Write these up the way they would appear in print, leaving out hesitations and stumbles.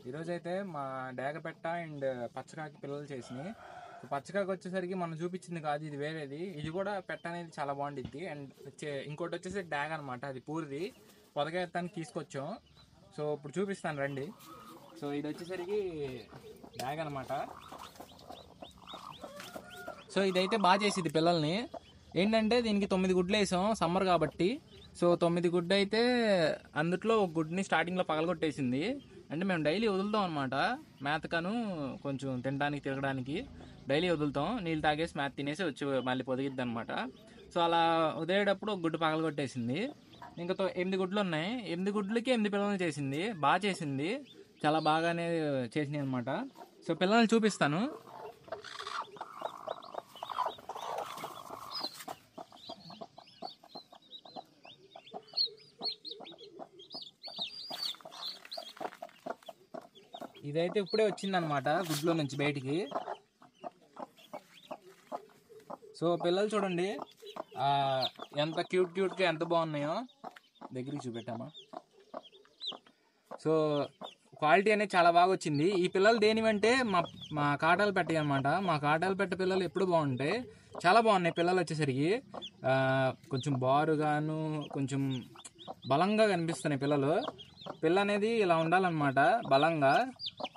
ఈరోజైతే మా డేగపెట్ట అండ్ పచ్చకాకి పిల్లలు చేసినాయి. సో పచ్చకాకి వచ్చేసరికి మనం చూపించింది కాదు, ఇది వేరేది. ఇది కూడా పెట్ట అనేది చాలా బాగుండిద్ది. అండ్ ఇంకోటి వచ్చేసి డాగ్ అనమాట, అది పూర్ది పొదగెత్తానికి తీసుకొచ్చాం. సో ఇప్పుడు చూపిస్తాను రండి. సో ఇది వచ్చేసరికి డాగ్ అనమాట. సో ఇదైతే బాగా చేసిద్ది పిల్లల్ని. ఏంటంటే దీనికి 9 గుడ్లు వేసాం, సమ్మర్ కాబట్టి. సో 9 గుడ్డు అయితే అందుట్లో ఒక గుడ్ని స్టార్టింగ్లో పగలగొట్టేసింది. అంటే మేము డైలీ వదులుతాం అనమాట, మేతకను కొంచెం తినడానికి తిరగడానికి డైలీ వదులుతాం. నీళ్ళు తాగేసి మేత తినేసి వచ్చి మళ్ళీ పొదిగిద్ది అనమాట. సో అలా వదిలేటప్పుడు ఒక గుడ్డు పగలగొట్టేసింది. ఇంకా 8 గుడ్లు ఉన్నాయి. 8 గుడ్లకి 8 పిల్లల్ని చేసింది. బాగా చేసింది, చాలా బాగానే చేసినాయి అనమాట. సో పిల్లల్ని చూపిస్తాను. ఇదైతే ఇప్పుడే వచ్చిందనమాట గుడ్లో నుంచి బయటికి. సో పిల్లలు చూడండి ఎంత క్యూట్గా ఎంత బాగున్నాయో. దగ్గరికి చూపెట్టామా. సో క్వాలిటీ అనేది చాలా బాగా వచ్చింది. ఈ పిల్లలు దేనివంటే మా కాటాలు పెట్టాయి అనమాట. మా కాటాలు పెట్ట పిల్లలు ఎప్పుడు బాగుంటాయి, చాలా బాగున్నాయి. పిల్లలు వచ్చేసరికి కొంచెం బారుగాను కొంచెం బలంగా కనిపిస్తున్నాయి పిల్లలు. పిల్ల అనేది ఇలా ఉండాలన్నమాట, బలంగా.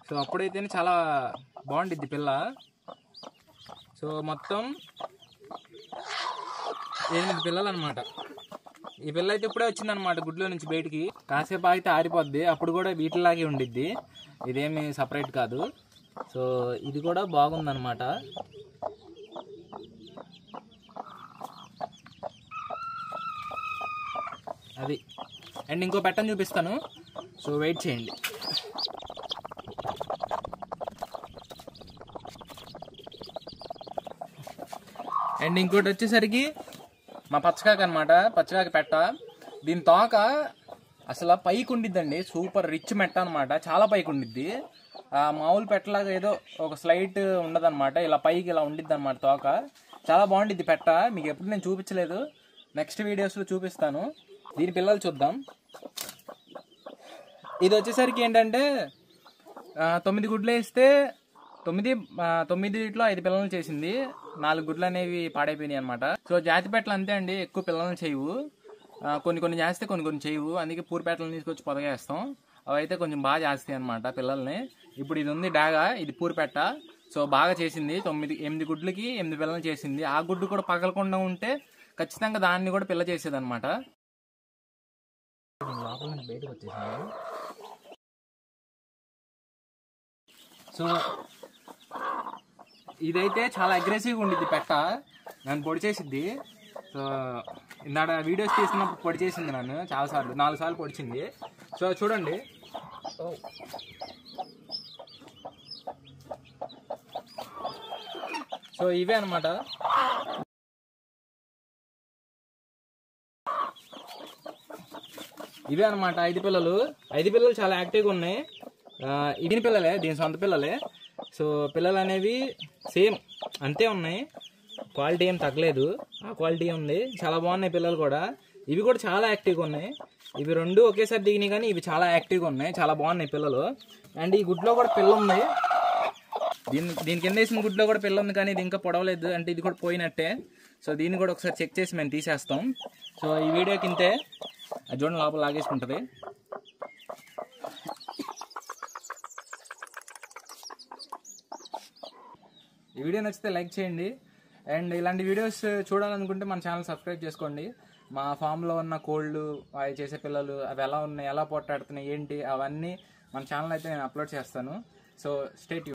సో అప్పుడైతేనే చాలా బాగుండిద్ది పిల్ల. సో మొత్తం 8 పిల్లలు అనమాట. ఈ పిల్ల అయితే ఇప్పుడే వచ్చిందనమాట గుడ్లో నుంచి బయటికి. కాసేపు ఆగితే ఆరిపోద్ది, అప్పుడు కూడా వీటిలాగే ఉండిద్ది, ఇదేమి సపరేట్ కాదు. సో ఇది కూడా బాగుందనమాట. అది అండ్ ఇంకో పెట్టని చూపిస్తాను, సో వెయిట్ చేయండి. అండ్ ఇంకోటి వచ్చేసరికి మా పచ్చకాకి అనమాట, పచ్చకాకి పెట్ట. దీని తోక అసలు పైకి ఉండిద్దండి, సూపర్ రిచ్ మెట్ట అనమాట, చాలా పైకి ఉండిద్ది. మామూలు పెట్టలాగా ఏదో ఒక స్లైట్ ఉండదన్నమాట, ఇలా పైకి ఇలా ఉండిద్ది అనమాట తోక. చాలా బాగుండిద్ది పెట్ట. మీకు ఎప్పుడు నేను చూపించలేదు, నెక్స్ట్ వీడియోస్లో చూపిస్తాను. దీని పిల్లలు చూద్దాం. ఇది వచ్చేసరికి ఏంటంటే 9 గుడ్లు వేస్తే 9 5 పిల్లలు చేసింది. 4 గుడ్లు అనేవి పాడైపోయినాయి అనమాట. సో జాతి పెట్టలు అంతే అండి, ఎక్కువ పిల్లలు చేయవు. కొన్ని చేస్తే కొన్ని చేయవు. అందుకే పూరి పెట్టలను తీసుకొచ్చి పొదగేస్తాం. అవి అయితే కొంచెం బాగా చేస్తాయి అనమాట పిల్లల్ని. ఇప్పుడు ఇది ఉంది డాగా, ఇది పూరి పెట్ట. సో బాగా చేసింది. 8 గుడ్లకి 8 పిల్లలు చేసింది. ఆ గుడ్డు కూడా పగలకుండా ఉంటే ఖచ్చితంగా దాన్ని కూడా పిల్ల చేసేది అనమాట. లోపల నుంచి బయటకు వచ్చేసింది. సో ఇదైతే చాలా అగ్రెసివ్గా ఉండిద్ది పెట్ట, నన్ను పొడి చేసిద్ది. సో ఇందాక వీడియోస్ తీసినప్పుడు పొడి చేసింది నన్ను చాలాసార్లు, 4 సార్లు పొడిచింది. సో చూడండి. సో ఇవే అనమాట. ఇవే అనమాట 5 పిల్లలు. 5 పిల్లలు చాలా యాక్టివ్గా ఉన్నాయి. దీని పిల్లలే, దీని సొంత పిల్లలే. సో పిల్లలు అనేవి సేమ్ అంతే ఉన్నాయి, క్వాలిటీ ఏం తగ్గలేదు, ఆ క్వాలిటీ ఉంది. చాలా బాగున్నాయి పిల్లలు కూడా. ఇవి కూడా చాలా యాక్టివ్గా ఉన్నాయి. ఇవి 2 ఒకేసారి దిగినాయి, కానీ ఇవి చాలా యాక్టివ్గా ఉన్నాయి, చాలా బాగున్నాయి పిల్లలు. అండ్ ఈ గుడ్లో కూడా పిల్ల ఉంది. దీని కింద వేసిన గుడ్లో కూడా పిల్ల ఉంది, కానీ ఇది ఇంకా పొడవలేదు, అంటే ఇది కూడా పోయినట్టే. సో దీన్ని కూడా ఒకసారి చెక్ చేసి మేము తీసేస్తాం. సో ఈ వీడియోకి ఇంతే. అది చూడండి లోపల లాగేసుకుంటుంది. ఈ వీడియో నచ్చితే లైక్ చేయండి. అండ్ ఇలాంటి వీడియోస్ చూడాలనుకుంటే మన ఛానల్ సబ్స్క్రైబ్ చేసుకోండి. మా ఫామ్లో ఉన్న కోళ్ళు, అవి చేసే పిల్లలు, అవి ఎలా ఉన్నాయి, ఎలా పోట్లాడుతున్నాయి, ఏంటి, అవన్నీ మన ఛానల్ అయితే నేను అప్లోడ్ చేస్తాను. So stay tune.